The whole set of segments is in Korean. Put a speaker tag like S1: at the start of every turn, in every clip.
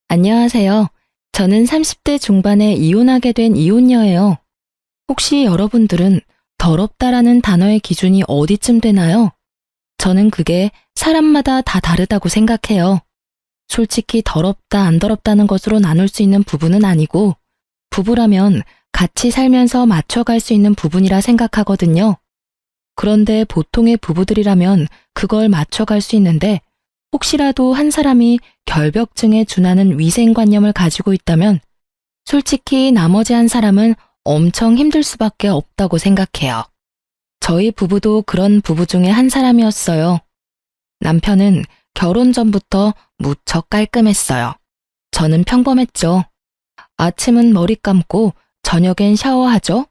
S1: 안녕하세요. 저는 30대 중반에 이혼하게 된 이혼녀예요. 혹시 여러분들은 더럽다라는 단어의 기준이 어디쯤 되나요? 저는 그게 사람마다 다 다르다고 생각해요. 솔직히 더럽다, 안 더럽다는 것으로 나눌 수 있는 부분은 아니고, 부부라면 같이 살면서 맞춰갈 수 있는 부분이라 생각하거든요. 그런데 보통의 부부들이라면 그걸 맞춰갈 수 있는데, 혹시라도 한 사람이 결벽증에 준하는 위생관념을 가지고 있다면 솔직히 나머지 한 사람은 엄청 힘들 수밖에 없다고 생각해요. 저희 부부도 그런 부부 중에 한 사람이었어요. 남편은 결혼 전부터 무척 깔끔했어요. 저는 평범했죠. 아침은 머리 감고 저녁엔 샤워하죠.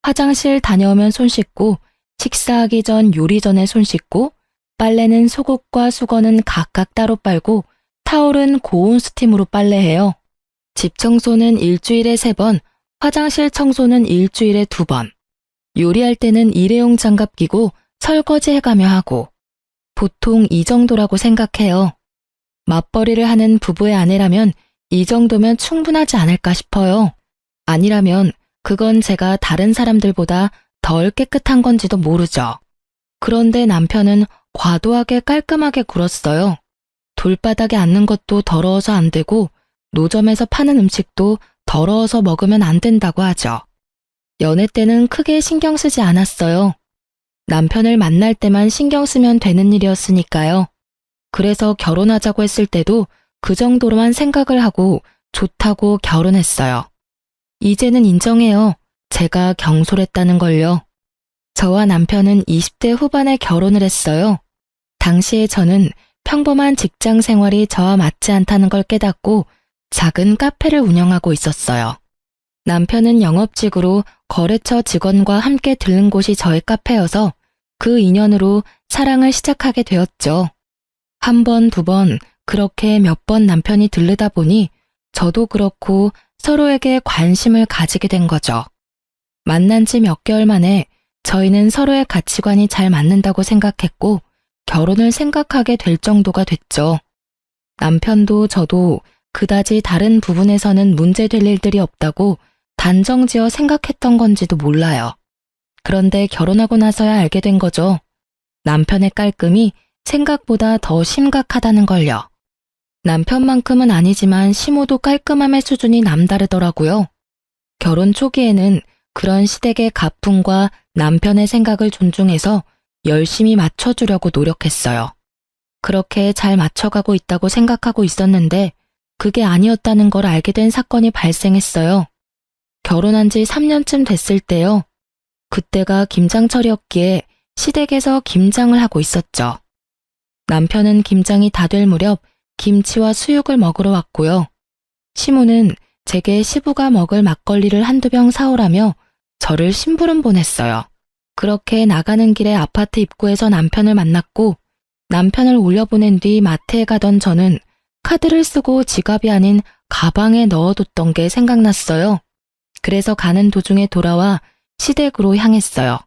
S1: 화장실 다녀오면 손 씻고 식사하기 전 요리 전에 손 씻고 빨래는 속옷과 수건은 각각 따로 빨고 타올은 고온 스팀으로 빨래해요. 집 청소는 일주일에 3번, 화장실 청소는 일주일에 2번. 요리할 때는 일회용 장갑 끼고 설거지 해가며 하고. 보통 이 정도라고 생각해요. 맞벌이를 하는 부부의 아내라면 이 정도면 충분하지 않을까 싶어요. 아니라면 그건 제가 다른 사람들보다 덜 깨끗한 건지도 모르죠. 그런데 남편은 과도하게 깔끔하게 굴었어요. 돌바닥에 앉는 것도 더러워서 안 되고 노점에서 파는 음식도 더러워서 먹으면 안 된다고 하죠. 연애 때는 크게 신경 쓰지 않았어요. 남편을 만날 때만 신경 쓰면 되는 일이었으니까요. 그래서 결혼하자고 했을 때도 그 정도로만 생각을 하고 좋다고 결혼했어요. 이제는 인정해요. 제가 경솔했다는 걸요. 저와 남편은 20대 후반에 결혼을 했어요. 당시에 저는 평범한 직장 생활이 저와 맞지 않다는 걸 깨닫고 작은 카페를 운영하고 있었어요. 남편은 영업직으로 거래처 직원과 함께 들른 곳이 저의 카페여서 그 인연으로 사랑을 시작하게 되었죠. 한 번, 2번, 그렇게 몇 번 남편이 들르다 보니 저도 그렇고 서로에게 관심을 가지게 된 거죠. 만난 지 몇 개월 만에 저희는 서로의 가치관이 잘 맞는다고 생각했고 결혼을 생각하게 될 정도가 됐죠. 남편도 저도 그다지 다른 부분에서는 문제될 일들이 없다고 단정지어 생각했던 건지도 몰라요. 그런데 결혼하고 나서야 알게 된 거죠. 남편의 깔끔이 생각보다 더 심각하다는 걸요. 남편만큼은 아니지만 시모도 깔끔함의 수준이 남다르더라고요. 결혼 초기에는 그런 시댁의 가풍과 남편의 생각을 존중해서 열심히 맞춰주려고 노력했어요. 그렇게 잘 맞춰가고 있다고 생각하고 있었는데 그게 아니었다는 걸 알게 된 사건이 발생했어요. 결혼한 지 3년쯤 됐을 때요. 그때가 김장철이었기에 시댁에서 김장을 하고 있었죠. 남편은 김장이 다 될 무렵 김치와 수육을 먹으러 왔고요. 시모는 제게 시부가 먹을 막걸리를 한두 병 사오라며 저를 심부름 보냈어요. 그렇게 나가는 길에 아파트 입구에서 남편을 만났고 남편을 올려보낸 뒤 마트에 가던 저는 카드를 쓰고 지갑이 아닌 가방에 넣어뒀던 게 생각났어요. 그래서 가는 도중에 돌아와 시댁으로 향했어요.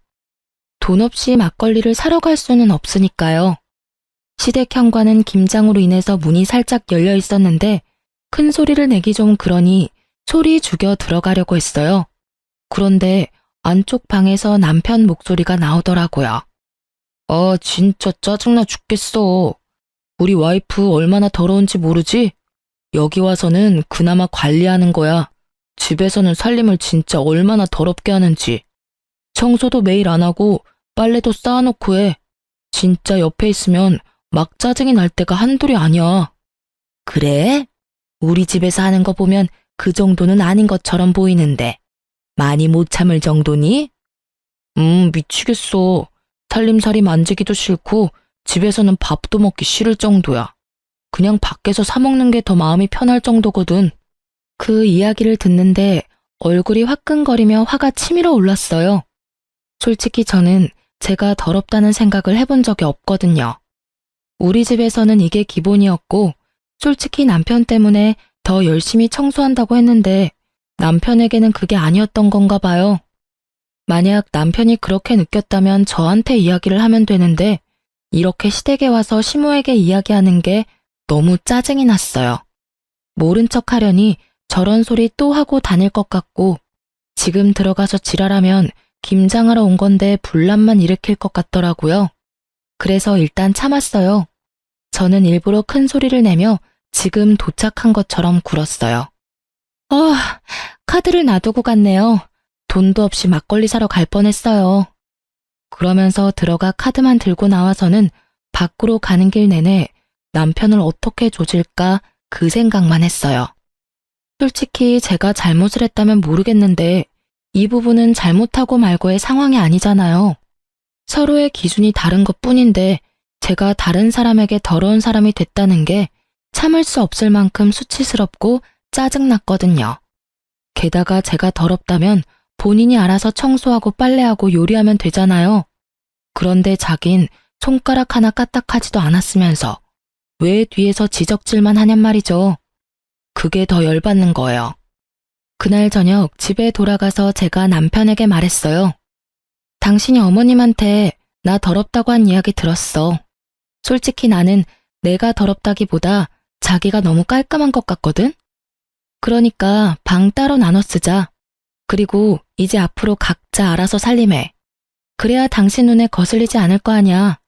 S1: 돈 없이 막걸리를 사러 갈 수는 없으니까요. 시댁 현관은 김장으로 인해서 문이 살짝 열려 있었는데 큰 소리를 내기 좀 그러니 소리 죽여 들어가려고 했어요. 그런데 안쪽 방에서 남편 목소리가 나오더라고요. 진짜 짜증나 죽겠어. 우리 와이프 얼마나 더러운지 모르지? 여기 와서는 그나마 관리하는 거야. 집에서는 살림을 진짜 얼마나 더럽게 하는지. 청소도 매일 안 하고 빨래도 쌓아놓고 해. 진짜 옆에 있으면 막 짜증이 날 때가 한둘이 아니야. 그래? 우리 집에서 하는 거 보면 그 정도는 아닌 것처럼 보이는데. 많이 못 참을 정도니? 미치겠어. 살림살이 만지기도 싫고 집에서는 밥도 먹기 싫을 정도야. 그냥 밖에서 사 먹는 게 더 마음이 편할 정도거든. 그 이야기를 듣는데 얼굴이 화끈거리며 화가 치밀어 올랐어요. 솔직히 저는 제가 더럽다는 생각을 해본 적이 없거든요. 우리 집에서는 이게 기본이었고 솔직히 남편 때문에 더 열심히 청소한다고 했는데 남편에게는 그게 아니었던 건가 봐요. 만약 남편이 그렇게 느꼈다면 저한테 이야기를 하면 되는데 이렇게 시댁에 와서 시모에게 이야기하는 게 너무 짜증이 났어요. 모른 척 하려니 저런 소리 또 하고 다닐 것 같고, 지금 들어가서 지랄하면 김장하러 온 건데 분란만 일으킬 것 같더라고요. 그래서 일단 참았어요. 저는 일부러 큰 소리를 내며 지금 도착한 것처럼 굴었어요. 카드를 놔두고 갔네요. 돈도 없이 막걸리 사러 갈 뻔했어요. 그러면서 들어가 카드만 들고 나와서는 밖으로 가는 길 내내 남편을 어떻게 조질까 그 생각만 했어요. 솔직히 제가 잘못을 했다면 모르겠는데 이 부분은 잘못하고 말고의 상황이 아니잖아요. 서로의 기준이 다른 것뿐인데 제가 다른 사람에게 더러운 사람이 됐다는 게 참을 수 없을 만큼 수치스럽고 짜증났거든요. 게다가 제가 더럽다면 본인이 알아서 청소하고 빨래하고 요리하면 되잖아요. 그런데 자긴 손가락 하나 까딱하지도 않았으면서 왜 뒤에서 지적질만 하냔 말이죠. 그게 더 열받는 거예요. 그날 저녁 집에 돌아가서 제가 남편에게 말했어요. 당신이 어머님한테 나 더럽다고 한 이야기 들었어. 솔직히 나는 내가 더럽다기보다 자기가 너무 깔끔한 것 같거든? 그러니까 방 따로 나눠 쓰자. 그리고 이제 앞으로 각자 알아서 살림해. 그래야 당신 눈에 거슬리지 않을 거 아냐.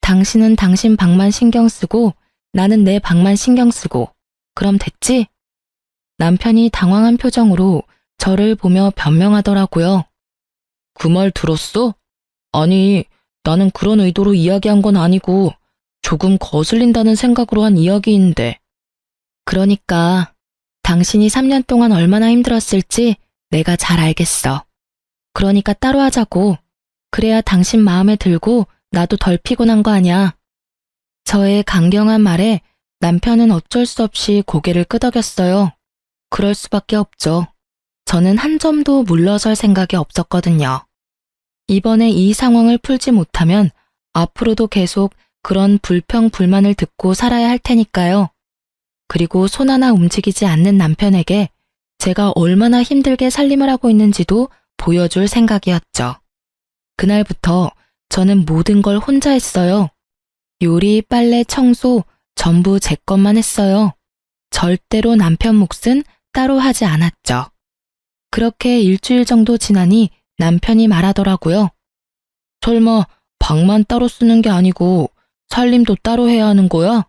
S1: 당신은 당신 방만 신경 쓰고 나는 내 방만 신경 쓰고. 그럼 됐지? 남편이 당황한 표정으로 저를 보며 변명하더라고요. 그 말 들었어? 아니, 나는 그런 의도로 이야기한 건 아니고 조금 거슬린다는 생각으로 한 이야기인데. 그러니까 당신이 3년 동안 얼마나 힘들었을지 내가 잘 알겠어. 그러니까 따로 하자고. 그래야 당신 마음에 들고 나도 덜 피곤한 거 아냐. 저의 강경한 말에 남편은 어쩔 수 없이 고개를 끄덕였어요. 그럴 수밖에 없죠. 저는 한 점도 물러설 생각이 없었거든요. 이번에 이 상황을 풀지 못하면 앞으로도 계속 그런 불평불만을 듣고 살아야 할 테니까요. 그리고 손 하나 움직이지 않는 남편에게 제가 얼마나 힘들게 살림을 하고 있는지도 보여줄 생각이었죠. 그날부터 저는 모든 걸 혼자 했어요. 요리, 빨래, 청소 전부 제 것만 했어요. 절대로 남편 몫은 따로 하지 않았죠. 그렇게 일주일 정도 지나니 남편이 말하더라고요. 설마 방만 따로 쓰는 게 아니고 살림도 따로 해야 하는 거야?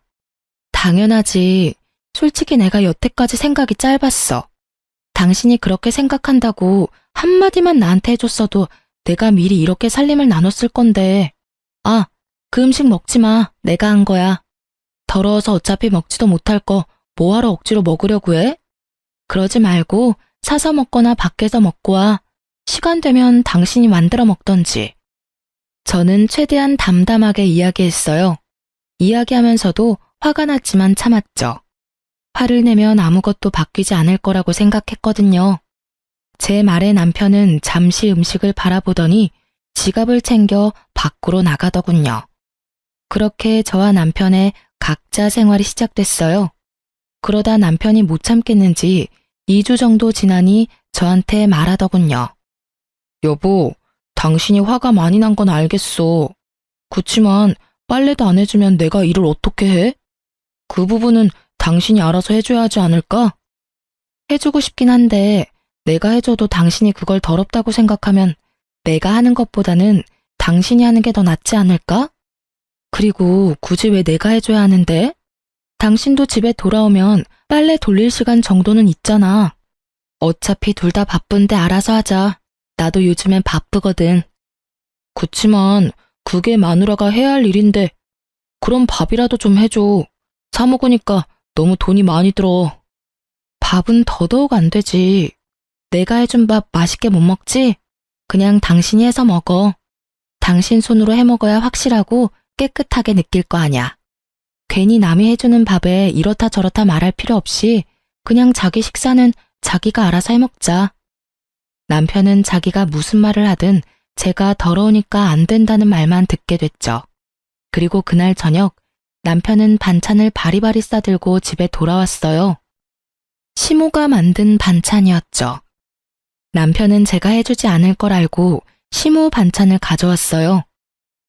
S1: 당연하지. 솔직히 내가 여태까지 생각이 짧았어. 당신이 그렇게 생각한다고 한마디만 나한테 해줬어도 내가 미리 이렇게 살림을 나눴을 건데. 아, 그 음식 먹지 마. 내가 한 거야. 더러워서 어차피 먹지도 못할 거 뭐하러 억지로 먹으려고 해? 그러지 말고 사서 먹거나 밖에서 먹고 와. 시간 되면 당신이 만들어 먹던지. 저는 최대한 담담하게 이야기했어요. 이야기하면서도 화가 났지만 참았죠. 화를 내면 아무것도 바뀌지 않을 거라고 생각했거든요. 제 말에 남편은 잠시 음식을 바라보더니 지갑을 챙겨 밖으로 나가더군요. 그렇게 저와 남편의 각자 생활이 시작됐어요. 그러다 남편이 못 참겠는지 2주 정도 지나니 저한테 말하더군요. 여보, 당신이 화가 많이 난 건 알겠어. 그치만 빨래도 안 해주면 내가 일을 어떻게 해? 그 부분은 당신이 알아서 해줘야 하지 않을까? 해주고 싶긴 한데 내가 해줘도 당신이 그걸 더럽다고 생각하면 내가 하는 것보다는 당신이 하는 게 더 낫지 않을까? 그리고 굳이 왜 내가 해줘야 하는데? 당신도 집에 돌아오면 빨래 돌릴 시간 정도는 있잖아. 어차피 둘 다 바쁜데 알아서 하자. 나도 요즘엔 바쁘거든. 그치만 그게 마누라가 해야 할 일인데 그럼 밥이라도 좀 해줘. 사 먹으니까 너무 돈이 많이 들어. 밥은 더더욱 안 되지. 내가 해준 밥 맛있게 못 먹지? 그냥 당신이 해서 먹어. 당신 손으로 해 먹어야 확실하고 깨끗하게 느낄 거 아냐. 괜히 남이 해주는 밥에 이렇다 저렇다 말할 필요 없이 그냥 자기 식사는 자기가 알아서 해 먹자. 남편은 자기가 무슨 말을 하든 제가 더러우니까 안 된다는 말만 듣게 됐죠. 그리고 그날 저녁 남편은 반찬을 바리바리 싸들고 집에 돌아왔어요. 시모가 만든 반찬이었죠. 남편은 제가 해주지 않을 걸 알고 시모 반찬을 가져왔어요.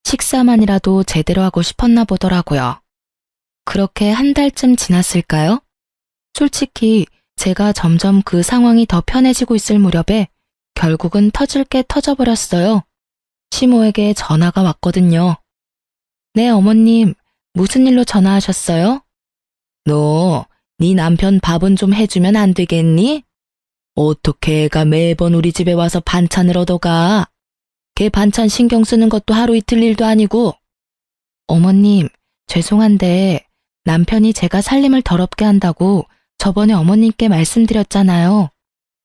S1: 식사만이라도 제대로 하고 싶었나 보더라고요. 그렇게 한 달쯤 지났을까요? 솔직히 제가 점점 그 상황이 더 편해지고 있을 무렵에 결국은 터질 게 터져버렸어요. 시모에게 전화가 왔거든요. 네, 어머님, 무슨 일로 전화하셨어요? 너, 네 남편 밥은 좀 해주면 안 되겠니? 어떻게 애가 매번 우리 집에 와서 반찬을 얻어가? 걔 반찬 신경 쓰는 것도 하루 이틀 일도 아니고. 어머님, 죄송한데 남편이 제가 살림을 더럽게 한다고 저번에 어머님께 말씀드렸잖아요.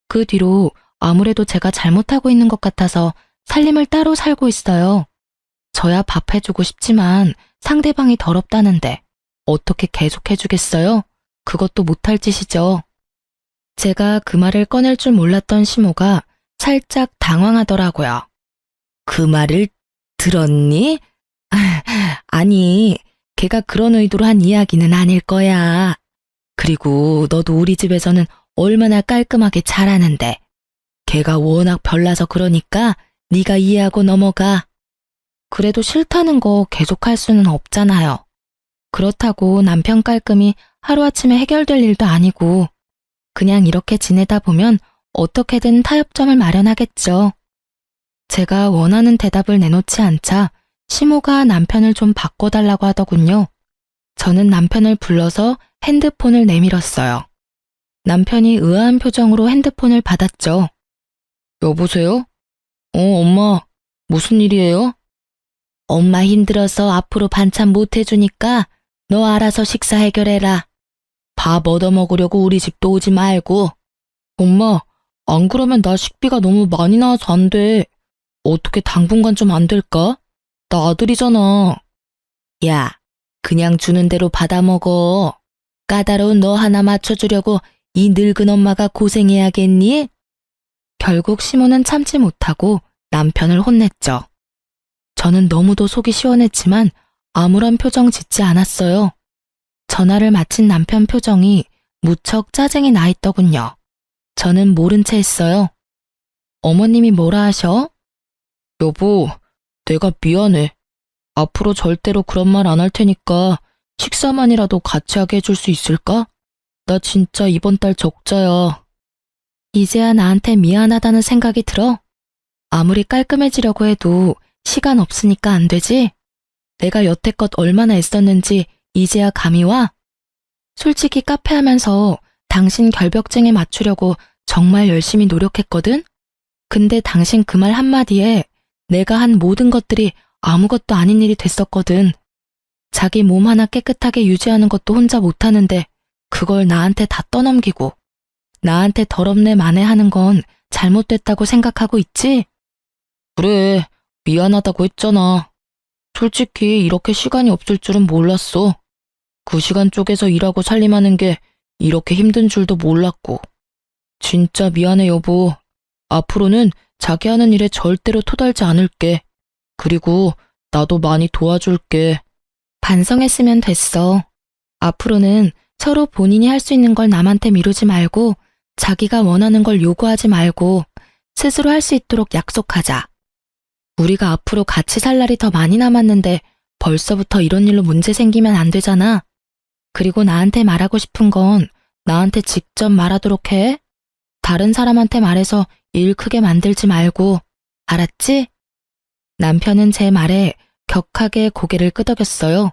S1: 그 뒤로 아무래도 제가 잘못하고 있는 것 같아서 살림을 따로 살고 있어요. 저야 밥 해주고 싶지만 상대방이 더럽다는데 어떻게 계속 해주겠어요? 그것도 못할 짓이죠. 제가 그 말을 꺼낼 줄 몰랐던 시모가 살짝 당황하더라고요. 그 말을 들었니? 아니, 걔가 그런 의도로 한 이야기는 아닐 거야. 그리고 너도 우리 집에서는 얼마나 깔끔하게 잘하는데. 걔가 워낙 별나서 그러니까 네가 이해하고 넘어가. 그래도 싫다는 거 계속할 수는 없잖아요. 그렇다고 남편 깔끔이 하루아침에 해결될 일도 아니고 그냥 이렇게 지내다 보면 어떻게든 타협점을 마련하겠죠. 제가 원하는 대답을 내놓지 않자 시모가 남편을 좀 바꿔달라고 하더군요. 저는 남편을 불러서 핸드폰을 내밀었어요. 남편이 의아한 표정으로 핸드폰을 받았죠. 여보세요? 엄마, 무슨 일이에요? 엄마 힘들어서 앞으로 반찬 못 해주니까 너 알아서 식사 해결해라. 밥 얻어먹으려고 우리 집도 오지 말고. 엄마, 안 그러면 나 식비가 너무 많이 나와서 안 돼. 어떻게 당분간 좀 안 될까? 나 아들이잖아. 야, 그냥 주는 대로 받아 먹어. 까다로운 너 하나 맞춰주려고 이 늙은 엄마가 고생해야겠니? 결국 시모는 참지 못하고 남편을 혼냈죠. 저는 너무도 속이 시원했지만 아무런 표정 짓지 않았어요. 전화를 마친 남편 표정이 무척 짜증이 나 있더군요. 저는 모른 채 했어요. 어머님이 뭐라 하셔? 여보, 내가 미안해. 앞으로 절대로 그런 말 안 할 테니까 식사만이라도 같이 하게 해줄 수 있을까? 나 진짜 이번 달 적자야. 이제야 나한테 미안하다는 생각이 들어? 아무리 깔끔해지려고 해도 시간 없으니까 안 되지? 내가 여태껏 얼마나 애썼는지 이제야 감이 와? 솔직히 카페 하면서 당신 결벽증에 맞추려고 정말 열심히 노력했거든? 근데 당신 그 말 한마디에 내가 한 모든 것들이 아무것도 아닌 일이 됐었거든. 자기 몸 하나 깨끗하게 유지하는 것도 혼자 못하는데 그걸 나한테 다 떠넘기고 나한테 더럽네 만회하는 건 잘못됐다고 생각하고 있지? 그래, 미안하다고 했잖아. 솔직히 이렇게 시간이 없을 줄은 몰랐어. 그 시간 쪼개서 일하고 살림하는 게 이렇게 힘든 줄도 몰랐고. 진짜 미안해 여보. 앞으로는 자기 하는 일에 절대로 토달지 않을게. 그리고 나도 많이 도와줄게. 반성했으면 됐어. 앞으로는 서로 본인이 할 수 있는 걸 남한테 미루지 말고 자기가 원하는 걸 요구하지 말고 스스로 할 수 있도록 약속하자. 우리가 앞으로 같이 살 날이 더 많이 남았는데 벌써부터 이런 일로 문제 생기면 안 되잖아. 그리고 나한테 말하고 싶은 건 나한테 직접 말하도록 해. 다른 사람한테 말해서 일 크게 만들지 말고. 알았지? 남편은 제 말에 격하게 고개를 끄덕였어요.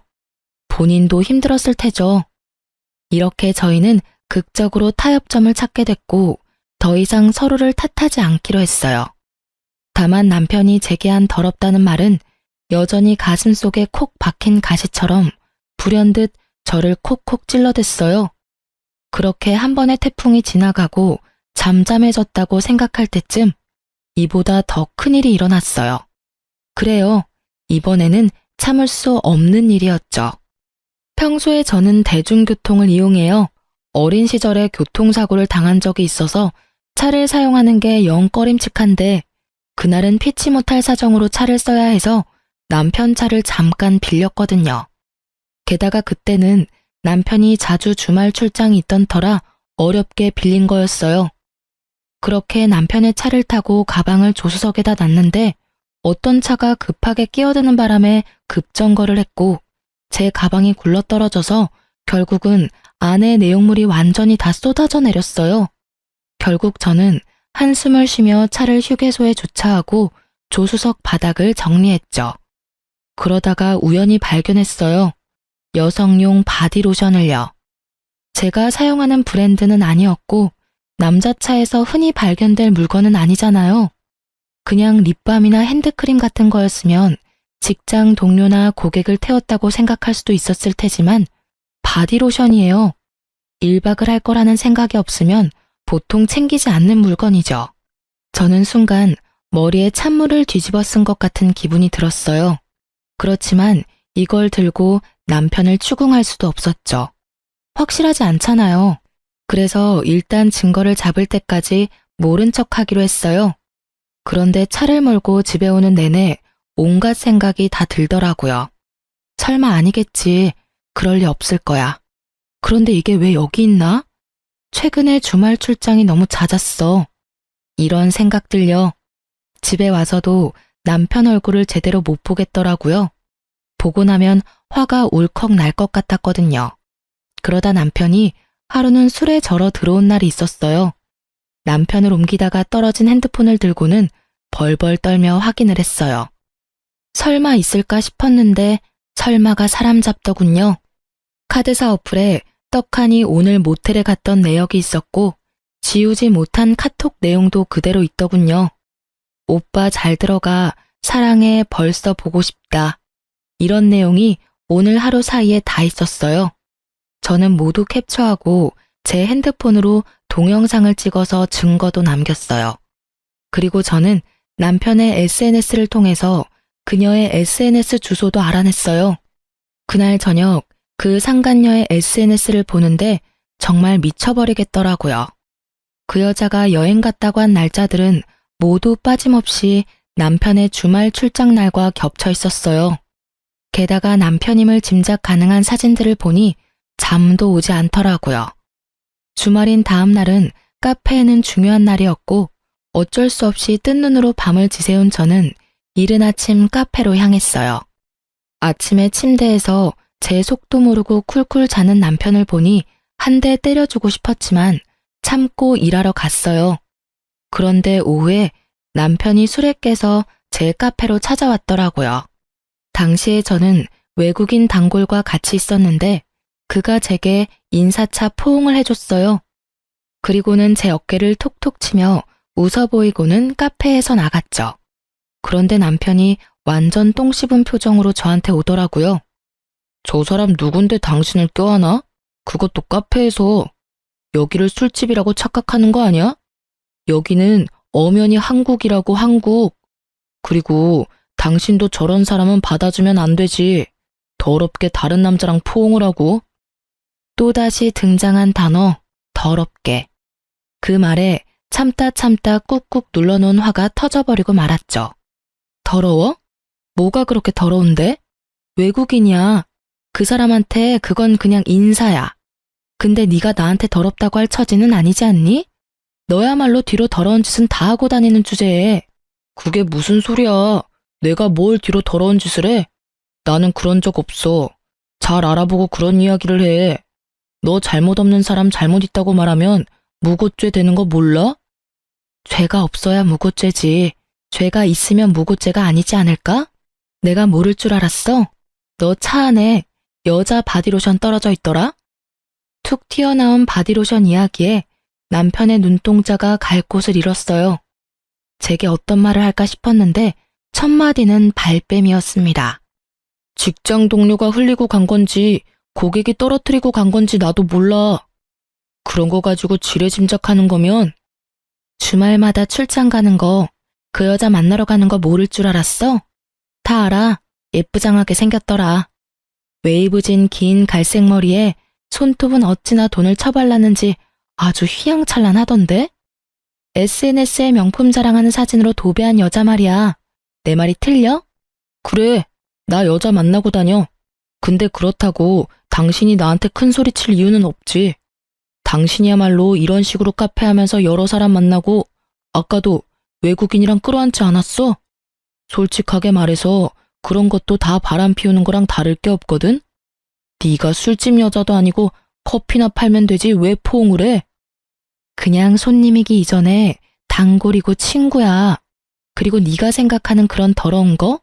S1: 본인도 힘들었을 테죠. 이렇게 저희는 극적으로 타협점을 찾게 됐고 더 이상 서로를 탓하지 않기로 했어요. 다만 남편이 제게 한 더럽다는 말은 여전히 가슴속에 콕 박힌 가시처럼 불현듯 저를 콕콕 찔러댔어요. 그렇게 한 번의 태풍이 지나가고 잠잠해졌다고 생각할 때쯤 이보다 더 큰일이 일어났어요. 그래요. 이번에는 참을 수 없는 일이었죠. 평소에 저는 대중교통을 이용해요. 어린 시절에 교통사고를 당한 적이 있어서 차를 사용하는 게 영 꺼림칙한데 그날은 피치 못할 사정으로 차를 써야 해서 남편 차를 잠깐 빌렸거든요. 게다가 그때는 남편이 자주 주말 출장이 있던 터라 어렵게 빌린 거였어요. 그렇게 남편의 차를 타고 가방을 조수석에다 놨는데 어떤 차가 급하게 끼어드는 바람에 급정거를 했고 제 가방이 굴러떨어져서 결국은 안에 내용물이 완전히 다 쏟아져 내렸어요. 결국 저는 한숨을 쉬며 차를 휴게소에 주차하고 조수석 바닥을 정리했죠. 그러다가 우연히 발견했어요. 여성용 바디로션을요. 제가 사용하는 브랜드는 아니었고 남자 차에서 흔히 발견될 물건은 아니잖아요. 그냥 립밤이나 핸드크림 같은 거였으면 직장 동료나 고객을 태웠다고 생각할 수도 있었을 테지만 바디로션이에요. 1박을 할 거라는 생각이 없으면 보통 챙기지 않는 물건이죠. 저는 순간 머리에 찬물을 뒤집어 쓴 것 같은 기분이 들었어요. 그렇지만 이걸 들고 남편을 추궁할 수도 없었죠. 확실하지 않잖아요. 그래서 일단 증거를 잡을 때까지 모른 척하기로 했어요. 그런데 차를 몰고 집에 오는 내내 온갖 생각이 다 들더라고요. 설마 아니겠지. 그럴 리 없을 거야. 그런데 이게 왜 여기 있나? 최근에 주말 출장이 너무 잦았어. 이런 생각들요. 집에 와서도 남편 얼굴을 제대로 못 보겠더라고요. 보고 나면 화가 울컥 날 것 같았거든요. 그러다 남편이 하루는 술에 절어 들어온 날이 있었어요. 남편을 옮기다가 떨어진 핸드폰을 들고는 벌벌 떨며 확인을 했어요. 설마 있을까 싶었는데 설마가 사람 잡더군요. 카드사 어플에 떡하니 오늘 모텔에 갔던 내역이 있었고 지우지 못한 카톡 내용도 그대로 있더군요. 오빠 잘 들어가, 사랑해, 벌써 보고 싶다. 이런 내용이 오늘 하루 사이에 다 있었어요. 저는 모두 캡처하고 제 핸드폰으로 동영상을 찍어서 증거도 남겼어요. 그리고 저는 남편의 SNS를 통해서 그녀의 SNS 주소도 알아냈어요. 그날 저녁 그 상간녀의 SNS를 보는데 정말 미쳐버리겠더라고요. 그 여자가 여행 갔다고 한 날짜들은 모두 빠짐없이 남편의 주말 출장 날과 겹쳐 있었어요. 게다가 남편임을 짐작 가능한 사진들을 보니 잠도 오지 않더라고요. 주말인 다음 날은 카페에는 중요한 날이었고 어쩔 수 없이 뜬 눈으로 밤을 지새운 저는 이른 아침 카페로 향했어요. 아침에 침대에서 제 속도 모르고 쿨쿨 자는 남편을 보니 한 대 때려주고 싶었지만 참고 일하러 갔어요. 그런데 오후에 남편이 술에 깨서 제 카페로 찾아왔더라고요. 당시에 저는 외국인 단골과 같이 있었는데 그가 제게 인사차 포옹을 해줬어요. 그리고는 제 어깨를 톡톡 치며 웃어 보이고는 카페에서 나갔죠. 그런데 남편이 완전 똥 씹은 표정으로 저한테 오더라고요. 저 사람 누군데 당신을 껴안아? 그것도 카페에서. 여기를 술집이라고 착각하는 거 아니야? 여기는 엄연히 한국이라고, 한국. 그리고 당신도 저런 사람은 받아주면 안 되지. 더럽게 다른 남자랑 포옹을 하고. 또다시 등장한 단어, 더럽게. 그 말에 참다 꾹꾹 눌러놓은 화가 터져버리고 말았죠. 더러워? 뭐가 그렇게 더러운데? 외국인이야. 그 사람한테 그건 그냥 인사야. 근데 네가 나한테 더럽다고 할 처지는 아니지 않니? 너야말로 뒤로 더러운 짓은 다 하고 다니는 주제에. 그게 무슨 소리야. 내가 뭘 뒤로 더러운 짓을 해? 나는 그런 적 없어. 잘 알아보고 그런 이야기를 해. 너 잘못 없는 사람 잘못 있다고 말하면 무고죄 되는 거 몰라? 죄가 없어야 무고죄지. 죄가 있으면 무고죄가 아니지 않을까? 내가 모를 줄 알았어? 너 차 안에 여자 바디로션 떨어져 있더라? 툭 튀어나온 바디로션 이야기에 남편의 눈동자가 갈 곳을 잃었어요. 제게 어떤 말을 할까 싶었는데 첫 마디는 발뺌이었습니다. 직장 동료가 흘리고 간 건지 고객이 떨어뜨리고 간 건지 나도 몰라. 그런 거 가지고 지레 짐작하는 거면 주말마다 출장 가는 거, 그 여자 만나러 가는 거 모를 줄 알았어? 다 알아. 예쁘장하게 생겼더라. 웨이브진 긴 갈색 머리에 손톱은 어찌나 돈을 쳐발랐는지 아주 휘황찬란하던데? SNS에 명품 자랑하는 사진으로 도배한 여자 말이야. 내 말이 틀려? 그래, 나 여자 만나고 다녀. 근데 그렇다고 당신이 나한테 큰 소리 칠 이유는 없지. 당신이야말로 이런 식으로 카페 하면서 여러 사람 만나고 아까도 외국인이랑 끌어안지 않았어? 솔직하게 말해서 그런 것도 다 바람 피우는 거랑 다를 게 없거든? 네가 술집 여자도 아니고 커피나 팔면 되지 왜 포옹을 해? 그냥 손님이기 이전에 단골이고 친구야. 그리고 네가 생각하는 그런 더러운 거?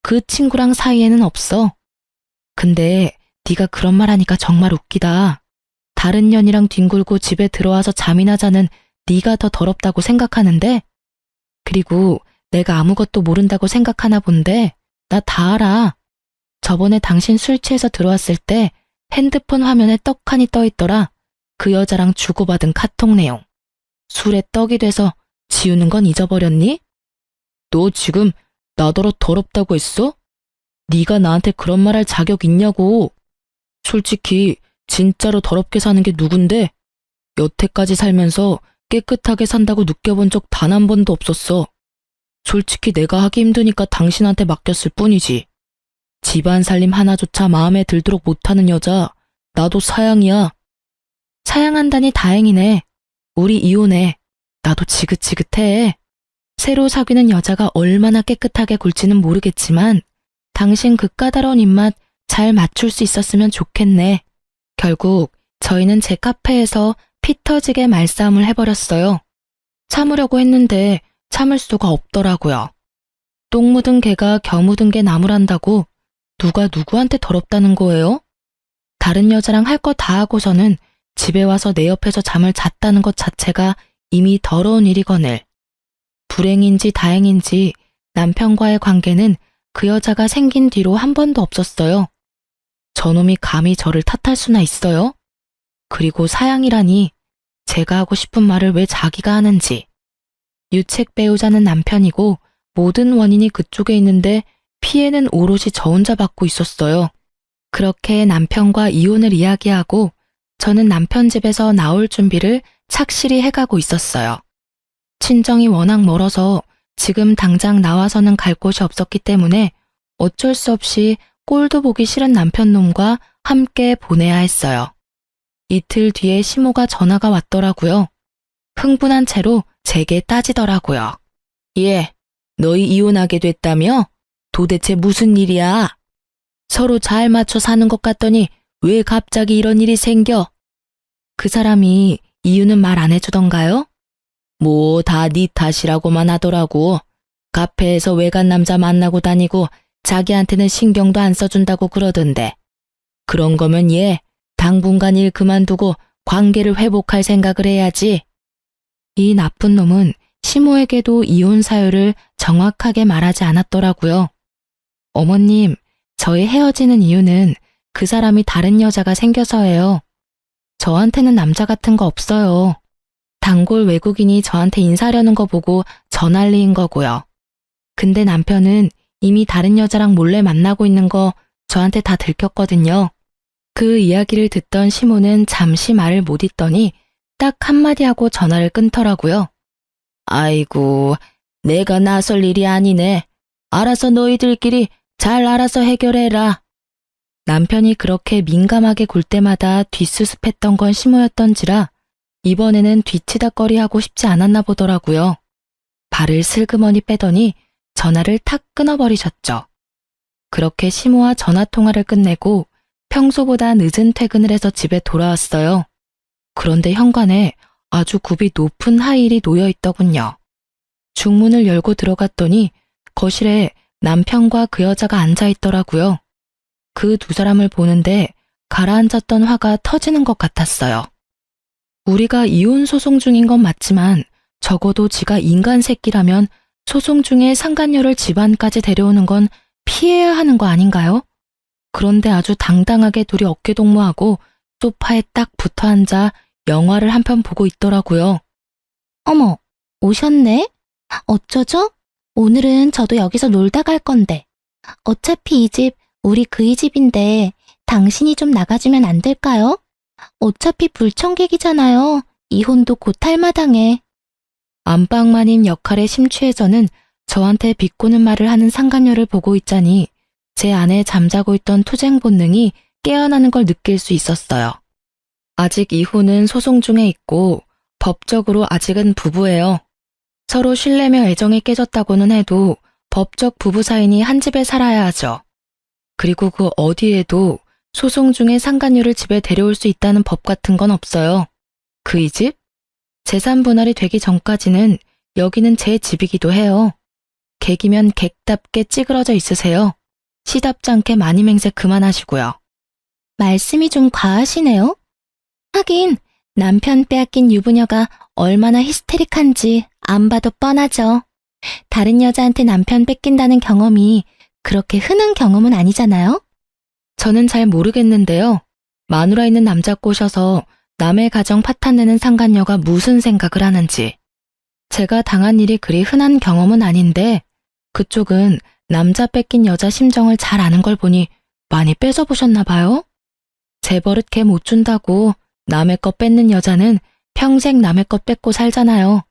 S1: 그 친구랑 사이에는 없어. 근데 네가 그런 말 하니까 정말 웃기다. 다른 년이랑 뒹굴고 집에 들어와서 잠이나 자는 네가 더 더럽다고 생각하는데? 그리고 내가 아무것도 모른다고 생각하나 본데 나 다 알아. 저번에 당신 술 취해서 들어왔을 때 핸드폰 화면에 떡하니 떠 있더라. 그 여자랑 주고받은 카톡 내용. 술에 떡이 돼서 지우는 건 잊어버렸니? 너 지금 나더러 더럽다고 했어? 네가 나한테 그런 말 할 자격 있냐고. 솔직히 진짜로 더럽게 사는 게 누군데? 여태까지 살면서 깨끗하게 산다고 느껴본 적 단 한 번도 없었어. 솔직히 내가 하기 힘드니까 당신한테 맡겼을 뿐이지. 집안 살림 하나조차 마음에 들도록 못하는 여자, 나도 사양이야. 사양한다니 다행이네. 우리 이혼해. 나도 지긋지긋해. 새로 사귀는 여자가 얼마나 깨끗하게 굴지는 모르겠지만 당신 그 까다로운 입맛 잘 맞출 수 있었으면 좋겠네. 결국 저희는 제 카페에서 피 터지게 말싸움을 해버렸어요. 참으려고 했는데 참을 수가 없더라고요. 똥 묻은 개가 겨 묻은 개 나무란다고 누가 누구한테 더럽다는 거예요? 다른 여자랑 할 거 다 하고서는 집에 와서 내 옆에서 잠을 잤다는 것 자체가 이미 더러운 일이거늘. 불행인지 다행인지 남편과의 관계는 그 여자가 생긴 뒤로 한 번도 없었어요. 저놈이 감히 저를 탓할 수나 있어요? 그리고 사양이라니 제가 하고 싶은 말을 왜 자기가 하는지. 유책 배우자는 남편이고 모든 원인이 그쪽에 있는데 피해는 오롯이 저 혼자 받고 있었어요. 그렇게 남편과 이혼을 이야기하고 저는 남편 집에서 나올 준비를 착실히 해가고 있었어요. 친정이 워낙 멀어서 지금 당장 나와서는 갈 곳이 없었기 때문에 어쩔 수 없이 꼴도 보기 싫은 남편 놈과 함께 보내야 했어요. 이틀 뒤에 시모가 전화가 왔더라고요. 흥분한 채로 제게 따지더라고요. 예, 너희 이혼하게 됐다며? 도대체 무슨 일이야? 서로 잘 맞춰 사는 것 같더니 왜 갑자기 이런 일이 생겨? 그 사람이 이유는 말 안 해주던가요? 뭐 다 네 탓이라고만 하더라고. 카페에서 외간 남자 만나고 다니고 자기한테는 신경도 안 써준다고 그러던데. 그런 거면 얘 당분간 일 그만두고 관계를 회복할 생각을 해야지. 이 나쁜 놈은 시모에게도 이혼 사유를 정확하게 말하지 않았더라고요. 어머님, 저희 헤어지는 이유는 그 사람이 다른 여자가 생겨서예요. 저한테는 남자 같은 거 없어요. 단골 외국인이 저한테 인사하려는 거 보고 전화리인 거고요. 근데 남편은 이미 다른 여자랑 몰래 만나고 있는 거 저한테 다 들켰거든요. 그 이야기를 듣던 시모는 잠시 말을 못 잇더니 딱 한마디 하고 전화를 끊더라고요. 아이고, 내가 나설 일이 아니네. 알아서 너희들끼리 잘 알아서 해결해라. 남편이 그렇게 민감하게 굴 때마다 뒷수습했던 건 시모였던지라 이번에는 뒤치다꺼리하고 싶지 않았나 보더라고요. 발을 슬그머니 빼더니 전화를 탁 끊어버리셨죠. 그렇게 시모와 전화통화를 끝내고 평소보다 늦은 퇴근을 해서 집에 돌아왔어요. 그런데 현관에 아주 굽이 높은 하일이 놓여 있더군요. 중문을 열고 들어갔더니 거실에 남편과 그 여자가 앉아 있더라고요. 그 두 사람을 보는데 가라앉았던 화가 터지는 것 같았어요. 우리가 이혼 소송 중인 건 맞지만 적어도 지가 인간 새끼라면 소송 중에 상간녀를 집안까지 데려오는 건 피해야 하는 거 아닌가요? 그런데 아주 당당하게 둘이 어깨동무하고 소파에 딱 붙어 앉아 영화를 한 편 보고 있더라고요. 어머, 오셨네? 어쩌죠? 오늘은 저도 여기서 놀다 갈 건데. 어차피 이 집 우리 그이 집인데 당신이 좀 나가주면 안 될까요? 어차피 불청객이잖아요. 이혼도 곧 할 마당에. 안방마님 역할에 심취해서는 저한테 비꼬는 말을 하는 상간녀를 보고 있자니 제 안에 잠자고 있던 투쟁 본능이 깨어나는 걸 느낄 수 있었어요. 아직 이혼은 소송 중에 있고 법적으로 아직은 부부예요. 서로 신뢰며 애정이 깨졌다고는 해도 법적 부부 사이니 한 집에 살아야 하죠. 그리고 그 어디에도 소송 중에 상간녀를 집에 데려올 수 있다는 법 같은 건 없어요. 그이 집? 재산 분할이 되기 전까지는 여기는 제 집이기도 해요. 객이면 객답게 찌그러져 있으세요. 시답지 않게 마니맹세 그만하시고요. 말씀이 좀 과하시네요. 하긴 남편 빼앗긴 유부녀가 얼마나 히스테릭한지 안 봐도 뻔하죠. 다른 여자한테 남편 뺏긴다는 경험이 그렇게 흔한 경험은 아니잖아요? 저는 잘 모르겠는데요. 마누라 있는 남자 꼬셔서 남의 가정 파탄내는 상간녀가 무슨 생각을 하는지. 제가 당한 일이 그리 흔한 경험은 아닌데 그쪽은 남자 뺏긴 여자 심정을 잘 아는 걸 보니 많이 뺏어보셨나 봐요? 제 버릇 걔 못 준다고 남의 것 뺏는 여자는 평생 남의 것 뺏고 살잖아요.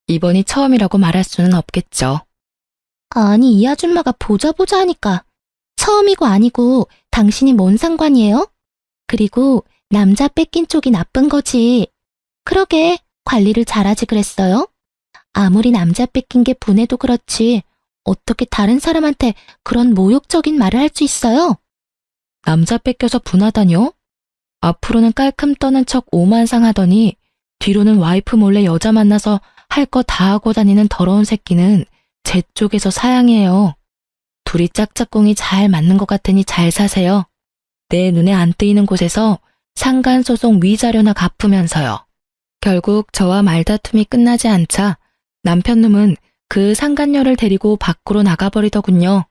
S1: 이번이 처음이라고 말할 수는 없겠죠. 아니, 이 아줌마가 보자 하니까 처음이고 아니고 당신이 뭔 상관이에요? 그리고 남자 뺏긴 쪽이 나쁜 거지. 그러게 관리를 잘하지 그랬어요? 아무리 남자 뺏긴 게 분해도 그렇지 어떻게 다른 사람한테 그런 모욕적인 말을 할 수 있어요? 남자 뺏겨서 분하다뇨? 앞으로는 깔끔 떠는 척 오만상하더니 뒤로는 와이프 몰래 여자 만나서 할 거 다 하고 다니는 더러운 새끼는 제 쪽에서 사양이에요. 둘이 짝짝꿍이 잘 맞는 것 같으니 잘 사세요. 내 눈에 안 띄이는 곳에서 상간소송 위자료나 갚으면서요. 결국 저와 말다툼이 끝나지 않자 남편놈은 그 상간녀를 데리고 밖으로 나가버리더군요.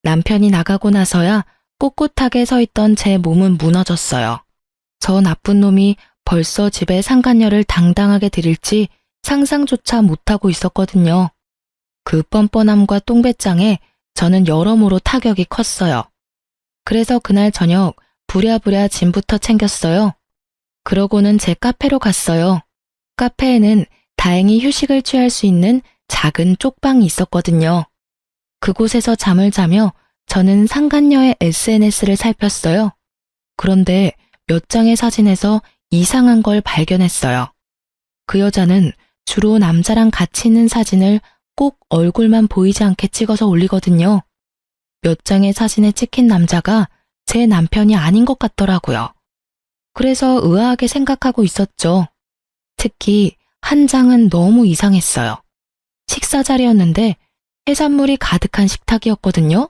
S1: 남편이 나가고 나서야 꼿꼿하게 서 있던 제 몸은 무너졌어요. 저 나쁜 놈이 벌써 집에 상간녀를 당당하게 들일지 상상조차 못하고 있었거든요. 그 뻔뻔함과 똥배짱에 저는 여러모로 타격이 컸어요. 그래서 그날 저녁 부랴부랴 짐부터 챙겼어요. 그러고는 제 카페로 갔어요. 카페에는 다행히 휴식을 취할 수 있는 작은 쪽방이 있었거든요. 그곳에서 잠을 자며 저는 상간녀의 SNS를 살폈어요. 그런데 몇 장의 사진에서 이상한 걸 발견했어요. 그 여자는 주로 남자랑 같이 있는 사진을 꼭 얼굴만 보이지 않게 찍어서 올리거든요. 몇 장의 사진에 찍힌 남자가 제 남편이 아닌 것 같더라고요. 그래서 의아하게 생각하고 있었죠. 특히 한 장은 너무 이상했어요. 식사 자리였는데 해산물이 가득한 식탁이었거든요.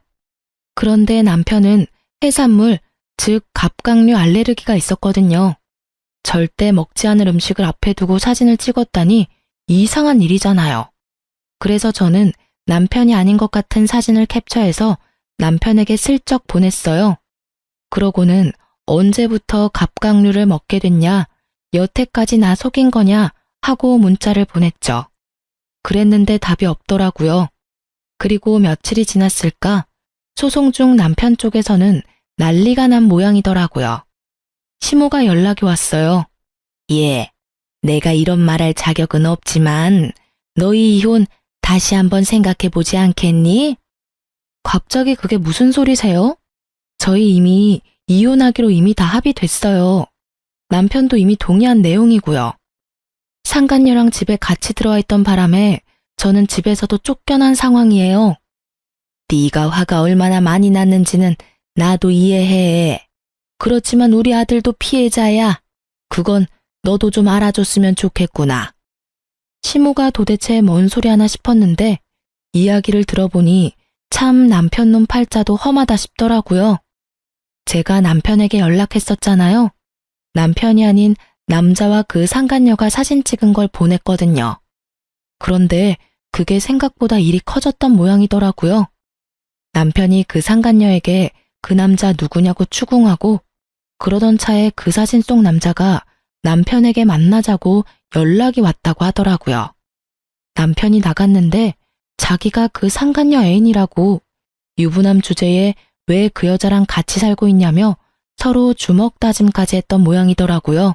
S1: 그런데 남편은 해산물, 즉 갑각류 알레르기가 있었거든요. 절대 먹지 않을 음식을 앞에 두고 사진을 찍었다니 이상한 일이잖아요. 그래서 저는 남편이 아닌 것 같은 사진을 캡처해서 남편에게 슬쩍 보냈어요. 그러고는 언제부터 갑각류를 먹게 됐냐, 여태까지 나 속인 거냐 하고 문자를 보냈죠. 그랬는데 답이 없더라고요. 그리고 며칠이 지났을까 소송 중 남편 쪽에서는 난리가 난 모양이더라고요. 시모가 연락이 왔어요. 예, 내가 이런 말할 자격은 없지만 너희 이혼 다시 한번 생각해보지 않겠니? 갑자기 그게 무슨 소리세요? 저희 이미 이혼하기로 이미 다 합의됐어요. 남편도 이미 동의한 내용이고요. 상간녀랑 집에 같이 들어와 있던 바람에 저는 집에서도 쫓겨난 상황이에요. 네가 화가 얼마나 많이 났는지는 나도 이해해. 그렇지만 우리 아들도 피해자야. 그건 너도 좀 알아줬으면 좋겠구나. 시모가 도대체 뭔 소리 하나 싶었는데 이야기를 들어보니 참 남편놈 팔자도 험하다 싶더라고요. 제가 남편에게 연락했었잖아요. 남편이 아닌 남자와 그 상간녀가 사진 찍은 걸 보냈거든요. 그런데 그게 생각보다 일이 커졌던 모양이더라고요. 남편이 그 상간녀에게 그 남자 누구냐고 추궁하고 그러던 차에 그 사진 속 남자가 남편에게 만나자고 연락이 왔다고 하더라고요. 남편이 나갔는데 자기가 그 상간녀 애인이라고 유부남 주제에 왜 그 여자랑 같이 살고 있냐며 서로 주먹 다짐까지 했던 모양이더라고요.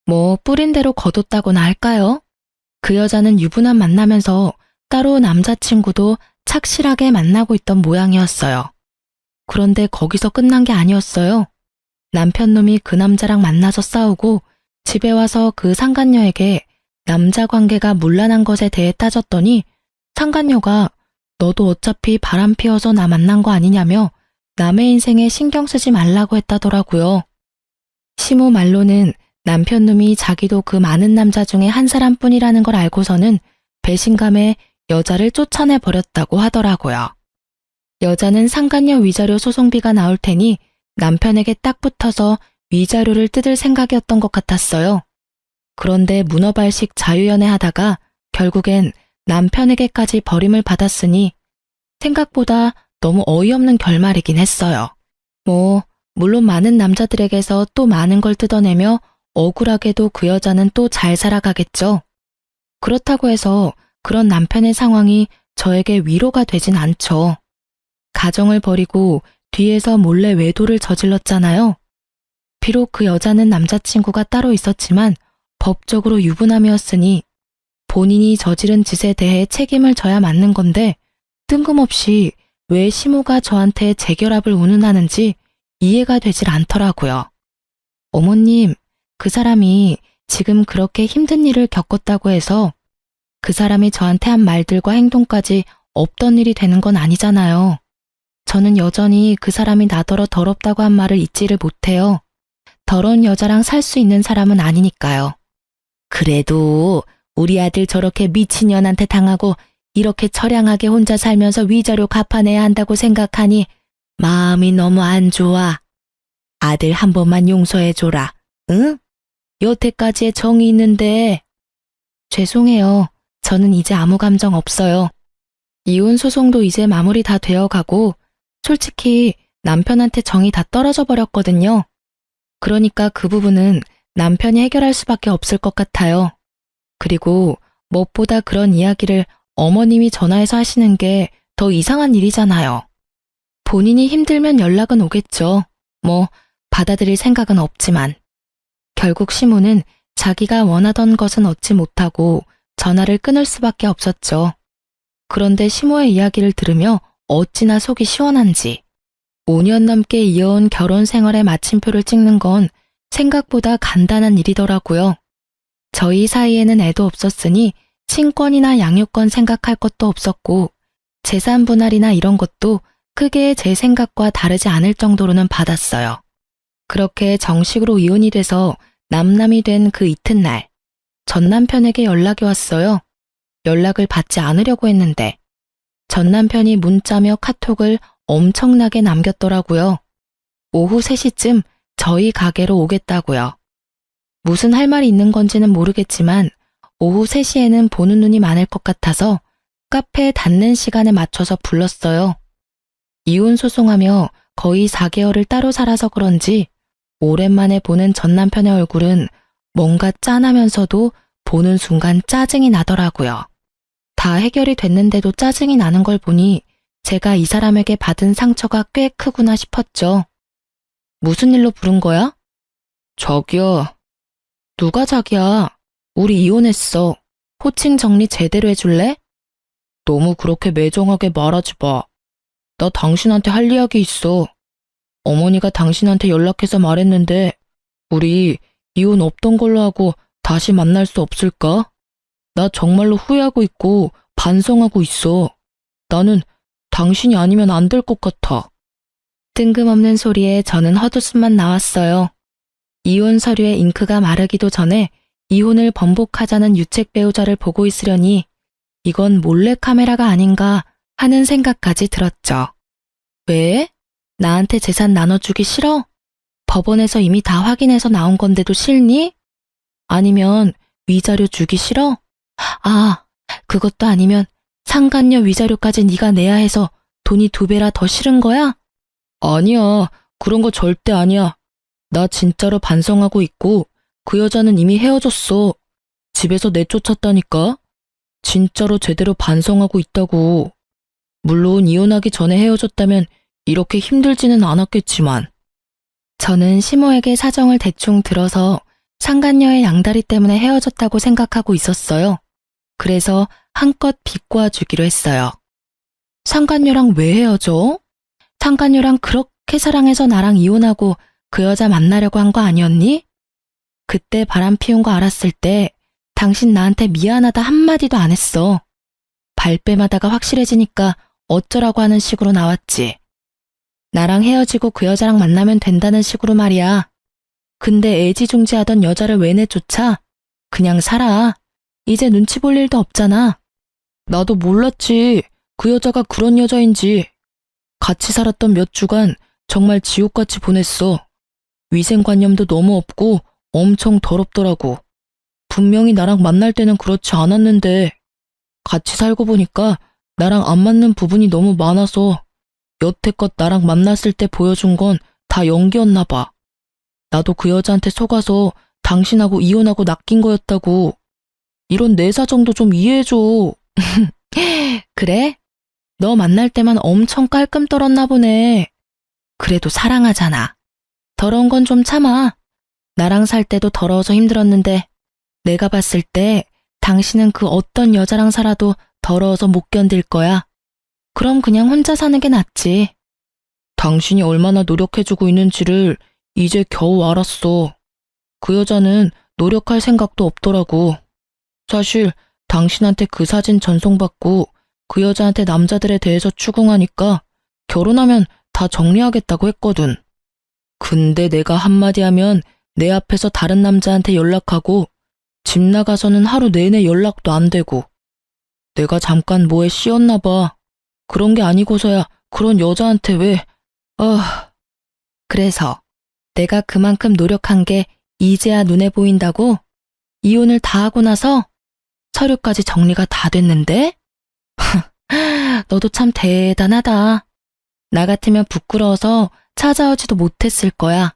S1: 뭐 뿌린 대로 거뒀다고나 할까요? 그 여자는 유부남 만나면서 따로 남자친구도 착실하게 만나고 있던 모양이었어요. 그런데 거기서 끝난 게 아니었어요. 남편놈이 그 남자랑 만나서 싸우고 집에 와서 그 상간녀에게 남자 관계가 문란한 것에 대해 따졌더니 상간녀가 너도 어차피 바람 피워서 나 만난 거 아니냐며 남의 인생에 신경 쓰지 말라고 했다더라고요. 시모 말로는 남편 놈이 자기도 그 많은 남자 중에 한 사람뿐이라는 걸 알고서는 배신감에 여자를 쫓아내 버렸다고 하더라고요. 여자는 상간녀 위자료 소송비가 나올 테니 남편에게 딱 붙어서 위자료를 뜯을 생각이었던 것 같았어요. 그런데 문어발식 자유연애 하다가 결국엔 남편에게까지 버림을 받았으니 생각보다 너무 어이없는 결말이긴 했어요. 물론 많은 남자들에게서 또 많은 걸 뜯어내며 억울하게도 그 여자는 또 잘 살아가겠죠. 그렇다고 해서 그런 남편의 상황이 저에게 위로가 되진 않죠. 가정을 버리고 뒤에서 몰래 외도를 저질렀잖아요. 비록 그 여자는 남자친구가 따로 있었지만 법적으로 유부남이었으니 본인이 저지른 짓에 대해 책임을 져야 맞는 건데 뜬금없이 왜 시모가 저한테 재결합을 운운하는지 이해가 되질 않더라고요. 어머님, 그 사람이 지금 그렇게 힘든 일을 겪었다고 해서 그 사람이 저한테 한 말들과 행동까지 없던 일이 되는 건 아니잖아요. 저는 여전히 그 사람이 나더러 더럽다고 한 말을 잊지를 못해요. 더러운 여자랑 살 수 있는 사람은 아니니까요. 그래도 우리 아들 저렇게 미친년한테 당하고 이렇게 처량하게 혼자 살면서 위자료 갚아내야 한다고 생각하니 마음이 너무 안 좋아. 아들 한 번만 용서해줘라. 응? 여태까지의 정이 있는데. 죄송해요. 저는 이제 아무 감정 없어요. 이혼 소송도 이제 마무리 다 되어가고 솔직히 남편한테 정이 다 떨어져 버렸거든요. 그러니까 그 부분은 남편이 해결할 수밖에 없을 것 같아요. 그리고 무엇보다 그런 이야기를 어머님이 전화해서 하시는 게 더 이상한 일이잖아요. 본인이 힘들면 연락은 오겠죠. 받아들일 생각은 없지만. 결국 시모는 자기가 원하던 것은 얻지 못하고 전화를 끊을 수밖에 없었죠. 그런데 시모의 이야기를 들으며 어찌나 속이 시원한지. 5년 넘게 이어온 결혼 생활의 마침표를 찍는 건 생각보다 간단한 일이더라고요. 저희 사이에는 애도 없었으니 친권이나 양육권 생각할 것도 없었고 재산 분할이나 이런 것도 크게 제 생각과 다르지 않을 정도로는 받았어요. 그렇게 정식으로 이혼이 돼서 남남이 된 그 이튿날 전 남편에게 연락이 왔어요. 연락을 받지 않으려고 했는데 전 남편이 문자며 카톡을 엄청나게 남겼더라고요. 오후 3시쯤 저희 가게로 오겠다고요. 무슨 할 말이 있는 건지는 모르겠지만 오후 3시에는 보는 눈이 많을 것 같아서 카페 닫는 시간에 맞춰서 불렀어요. 이혼 소송하며 거의 4개월을 따로 살아서 그런지 오랜만에 보는 전 남편의 얼굴은 뭔가 짠하면서도 보는 순간 짜증이 나더라고요. 다 해결이 됐는데도 짜증이 나는 걸 보니 제가 이 사람에게 받은 상처가 꽤 크구나 싶었죠. 무슨 일로 부른 거야? 저기요. 누가 자기야? 우리 이혼했어. 호칭 정리 제대로 해줄래? 너무 그렇게 매정하게 말하지 마. 나 당신한테 할 이야기 있어. 어머니가 당신한테 연락해서 말했는데 우리 이혼 없던 걸로 하고 다시 만날 수 없을까? 나 정말로 후회하고 있고 반성하고 있어. 나는 당신이 아니면 안 될 것 같아. 뜬금없는 소리에 저는 헛웃음만 나왔어요. 이혼 서류에 잉크가 마르기도 전에 이혼을 번복하자는 유책 배우자를 보고 있으려니 이건 몰래카메라가 아닌가 하는 생각까지 들었죠. 왜? 나한테 재산 나눠주기 싫어? 법원에서 이미 다 확인해서 나온 건데도 싫니? 아니면 위자료 주기 싫어? 그것도 아니면 상간녀 위자료까지 네가 내야 해서 돈이 2배라 더 싫은 거야? 아니야, 그런 거 절대 아니야. 나 진짜로 반성하고 있고 그 여자는 이미 헤어졌어. 집에서 내쫓았다니까. 진짜로 제대로 반성하고 있다고. 물론 이혼하기 전에 헤어졌다면 이렇게 힘들지는 않았겠지만. 저는 시모에게 사정을 대충 들어서 상간녀의 양다리 때문에 헤어졌다고 생각하고 있었어요. 그래서 한껏 비꼬아주기로 했어요. 상간녀랑 왜 헤어져? 상간녀랑 그렇게 사랑해서 나랑 이혼하고 그 여자 만나려고 한 거 아니었니? 그때 바람 피운 거 알았을 때 당신 나한테 미안하다 한마디도 안 했어. 발뺌하다가 확실해지니까 어쩌라고 하는 식으로 나왔지. 나랑 헤어지고 그 여자랑 만나면 된다는 식으로 말이야. 근데 애지중지하던 여자를 왜 내쫓아? 그냥 살아. 이제 눈치 볼 일도 없잖아. 나도 몰랐지. 그 여자가 그런 여자인지. 같이 살았던 몇 주간 정말 지옥같이 보냈어. 위생관념도 너무 없고 엄청 더럽더라고. 분명히 나랑 만날 때는 그렇지 않았는데 같이 살고 보니까 나랑 안 맞는 부분이 너무 많아서 여태껏 나랑 만났을 때 보여준 건 다 연기였나 봐. 나도 그 여자한테 속아서 당신하고 이혼하고 낚인 거였다고. 이런 내 사정도 좀 이해해줘. 그래? 너 만날 때만 엄청 깔끔 떨었나 보네. 그래도 사랑하잖아. 더러운 건 좀 참아. 나랑 살 때도 더러워서 힘들었는데 내가 봤을 때 당신은 그 어떤 여자랑 살아도 더러워서 못 견딜 거야. 그럼 그냥 혼자 사는 게 낫지. 당신이 얼마나 노력해주고 있는지를 이제 겨우 알았어. 그 여자는 노력할 생각도 없더라고. 사실 당신한테 그 사진 전송받고 그 여자한테 남자들에 대해서 추궁하니까 결혼하면 다 정리하겠다고 했거든. 근데 내가 한마디 하면 내 앞에서 다른 남자한테 연락하고 집 나가서는 하루 내내 연락도 안 되고. 내가 잠깐 뭐에 씌었나 봐. 그런 게 아니고서야 그런 여자한테 왜... 그래서 내가 그만큼 노력한 게 이제야 눈에 보인다고? 이혼을 다 하고 나서 서류까지 정리가 다 됐는데? 너도 참 대단하다. 나 같으면 부끄러워서 찾아오지도 못했을 거야.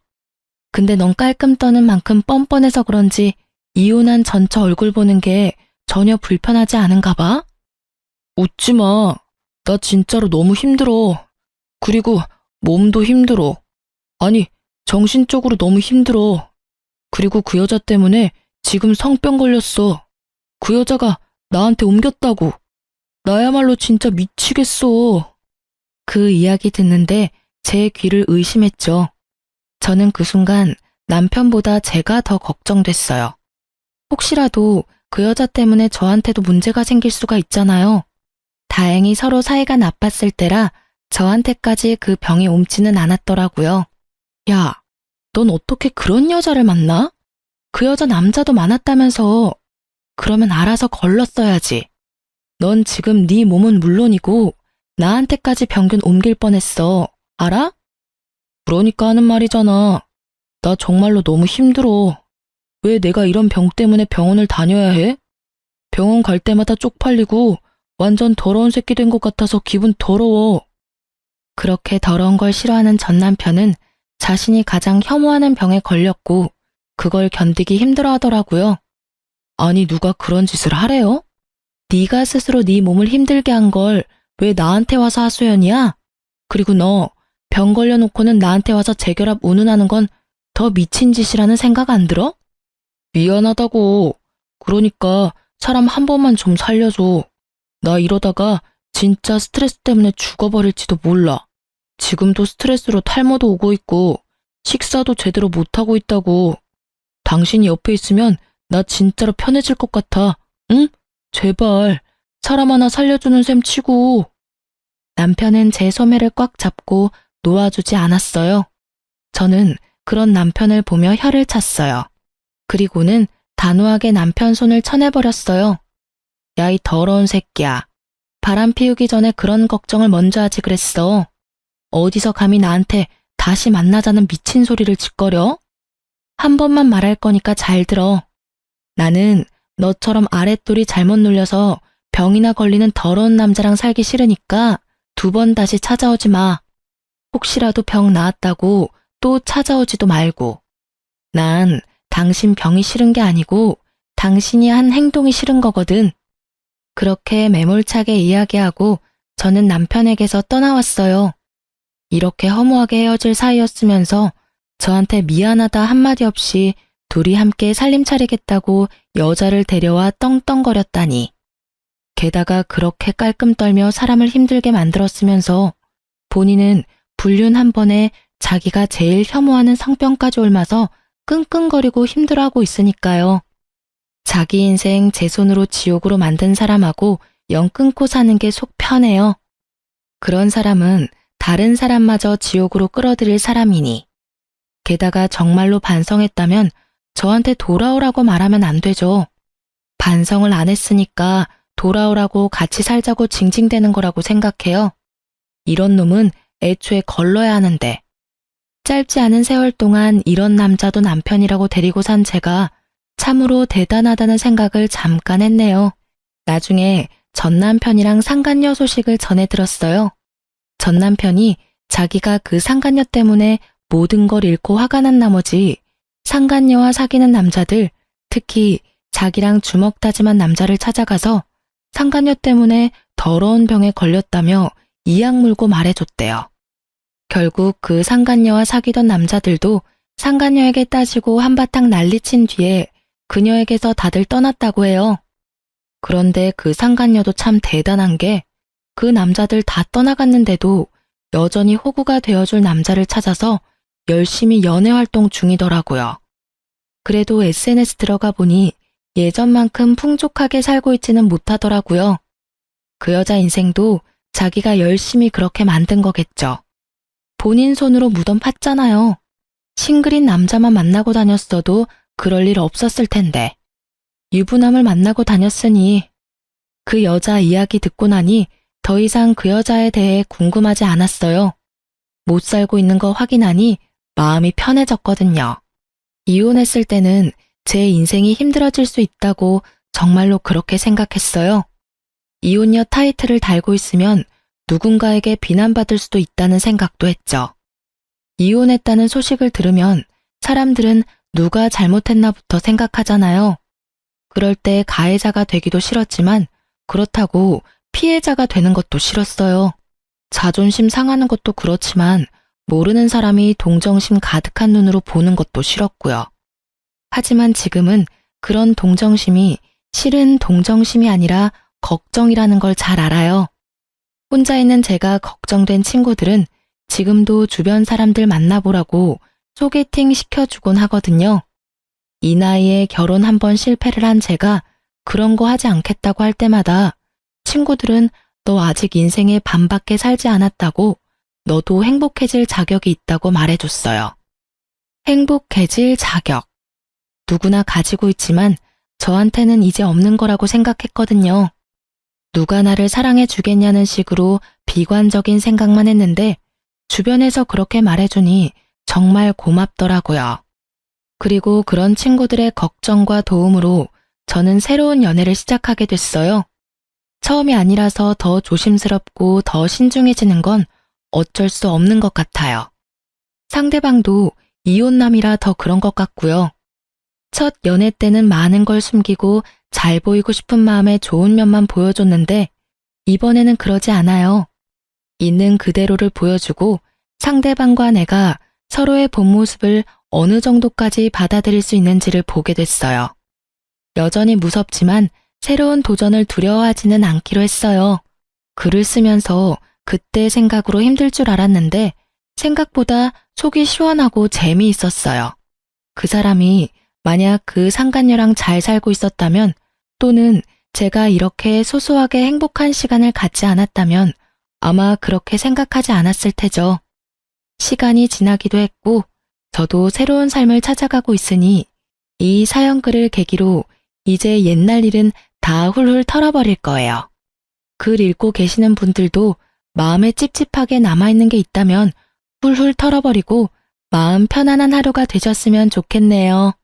S1: 근데 넌 깔끔 떠는 만큼 뻔뻔해서 그런지 이혼한 전처 얼굴 보는 게 전혀 불편하지 않은가 봐? 웃지 마. 나 진짜로 너무 힘들어. 그리고 몸도 힘들어. 아니, 정신적으로 너무 힘들어. 그리고 그 여자 때문에 지금 성병 걸렸어. 그 여자가 나한테 옮겼다고. 나야말로 진짜 미치겠어. 그 이야기 듣는데 제 귀를 의심했죠. 저는 그 순간 남편보다 제가 더 걱정됐어요. 혹시라도 그 여자 때문에 저한테도 문제가 생길 수가 있잖아요. 다행히 서로 사이가 나빴을 때라 저한테까지 그 병이 옮지는 않았더라고요. 야, 넌 어떻게 그런 여자를 만나? 그 여자 남자도 많았다면서. 그러면 알아서 걸렀어야지. 넌 지금 네 몸은 물론이고 나한테까지 병균 옮길 뻔했어. 알아? 그러니까 하는 말이잖아. 나 정말로 너무 힘들어. 왜 내가 이런 병 때문에 병원을 다녀야 해? 병원 갈 때마다 쪽팔리고 완전 더러운 새끼 된 것 같아서 기분 더러워. 그렇게 더러운 걸 싫어하는 전 남편은 자신이 가장 혐오하는 병에 걸렸고 그걸 견디기 힘들어 하더라고요. 아니 누가 그런 짓을 하래요? 네가 스스로 네 몸을 힘들게 한 걸 왜 나한테 와서 하소연이야? 그리고 너 병 걸려놓고는 나한테 와서 재결합 운운하는 건 더 미친 짓이라는 생각 안 들어? 미안하다고. 그러니까 사람 한 번만 좀 살려줘. 나 이러다가 진짜 스트레스 때문에 죽어버릴지도 몰라. 지금도 스트레스로 탈모도 오고 있고 식사도 제대로 못하고 있다고. 당신이 옆에 있으면 나 진짜로 편해질 것 같아. 응? 제발 사람 하나 살려주는 셈 치고. 남편은 제 소매를 꽉 잡고 놓아주지 않았어요. 저는 그런 남편을 보며 혀를 찼어요. 그리고는 단호하게 남편 손을 쳐내버렸어요. 야, 이 더러운 새끼야. 바람 피우기 전에 그런 걱정을 먼저 하지 그랬어. 어디서 감히 나한테 다시 만나자는 미친 소리를 짓거려? 한 번만 말할 거니까 잘 들어. 나는 너처럼 아랫돌이 잘못 눌려서 병이나 걸리는 더러운 남자랑 살기 싫으니까 2번 다시 찾아오지 마. 혹시라도 병 나았다고 또 찾아오지도 말고. 난 당신 병이 싫은 게 아니고 당신이 한 행동이 싫은 거거든. 그렇게 매몰차게 이야기하고 저는 남편에게서 떠나왔어요. 이렇게 허무하게 헤어질 사이였으면서 저한테 미안하다 한마디 없이 둘이 함께 살림 차리겠다고 여자를 데려와 떵떵거렸다니. 게다가 그렇게 깔끔 떨며 사람을 힘들게 만들었으면서 본인은 불륜 한 번에 자기가 제일 혐오하는 성병까지 옮아서 끙끙거리고 힘들어하고 있으니까요. 자기 인생 제 손으로 지옥으로 만든 사람하고 영 끊고 사는 게 속 편해요. 그런 사람은 다른 사람마저 지옥으로 끌어들일 사람이니. 게다가 정말로 반성했다면 저한테 돌아오라고 말하면 안 되죠. 반성을 안 했으니까 돌아오라고 같이 살자고 징징대는 거라고 생각해요. 이런 놈은 애초에 걸러야 하는데. 짧지 않은 세월 동안 이런 남자도 남편이라고 데리고 산 제가 참으로 대단하다는 생각을 잠깐 했네요. 나중에 전 남편이랑 상간녀 소식을 전해 들었어요. 전 남편이 자기가 그 상간녀 때문에 모든 걸 잃고 화가 난 나머지 상간녀와 사귀는 남자들, 특히 자기랑 주먹 다짐한 남자를 찾아가서 상간녀 때문에 더러운 병에 걸렸다며 이악 물고 말해줬대요. 결국 그 상간녀와 사귀던 남자들도 상간녀에게 따지고 한바탕 난리친 뒤에 그녀에게서 다들 떠났다고 해요. 그런데 그 상간녀도 참 대단한 게 그 남자들 다 떠나갔는데도 여전히 호구가 되어줄 남자를 찾아서 열심히 연애 활동 중이더라고요. 그래도 SNS 들어가 보니 예전만큼 풍족하게 살고 있지는 못하더라고요. 그 여자 인생도 자기가 열심히 그렇게 만든 거겠죠. 본인 손으로 무덤 팠잖아요. 싱글인 남자만 만나고 다녔어도 그럴 일 없었을 텐데. 유부남을 만나고 다녔으니 그 여자 이야기 듣고 나니 더 이상 그 여자에 대해 궁금하지 않았어요. 못 살고 있는 거 확인하니 마음이 편해졌거든요. 이혼했을 때는 제 인생이 힘들어질 수 있다고 정말로 그렇게 생각했어요. 이혼녀 타이틀을 달고 있으면 누군가에게 비난받을 수도 있다는 생각도 했죠. 이혼했다는 소식을 들으면 사람들은 누가 잘못했나부터 생각하잖아요. 그럴 때 가해자가 되기도 싫었지만 그렇다고 피해자가 되는 것도 싫었어요. 자존심 상하는 것도 그렇지만 모르는 사람이 동정심 가득한 눈으로 보는 것도 싫었고요. 하지만 지금은 그런 동정심이 실은 동정심이 아니라 걱정이라는 걸 잘 알아요. 혼자 있는 제가 걱정된 친구들은 지금도 주변 사람들 만나보라고 소개팅 시켜주곤 하거든요. 이 나이에 결혼 한 번 실패를 한 제가 그런 거 하지 않겠다고 할 때마다 친구들은 너 아직 인생의 반밖에 살지 않았다고 너도 행복해질 자격이 있다고 말해줬어요. 행복해질 자격. 누구나 가지고 있지만 저한테는 이제 없는 거라고 생각했거든요. 누가 나를 사랑해 주겠냐는 식으로 비관적인 생각만 했는데 주변에서 그렇게 말해주니 정말 고맙더라고요. 그리고 그런 친구들의 걱정과 도움으로 저는 새로운 연애를 시작하게 됐어요. 처음이 아니라서 더 조심스럽고 더 신중해지는 건 어쩔 수 없는 것 같아요. 상대방도 이혼남이라 더 그런 것 같고요. 첫 연애 때는 많은 걸 숨기고 잘 보이고 싶은 마음에 좋은 면만 보여줬는데 이번에는 그러지 않아요. 있는 그대로를 보여주고 상대방과 내가 서로의 본 모습을 어느 정도까지 받아들일 수 있는지를 보게 됐어요. 여전히 무섭지만 새로운 도전을 두려워하지는 않기로 했어요. 글을 쓰면서 그때 생각으로 힘들 줄 알았는데 생각보다 속이 시원하고 재미있었어요. 그 사람이 만약 그 상간녀랑 잘 살고 있었다면 또는 제가 이렇게 소소하게 행복한 시간을 갖지 않았다면 아마 그렇게 생각하지 않았을 테죠. 시간이 지나기도 했고 저도 새로운 삶을 찾아가고 있으니 이 사연글을 계기로 이제 옛날 일은 다 훌훌 털어버릴 거예요. 글 읽고 계시는 분들도 마음에 찝찝하게 남아있는 게 있다면 훌훌 털어버리고 마음 편안한 하루가 되셨으면 좋겠네요.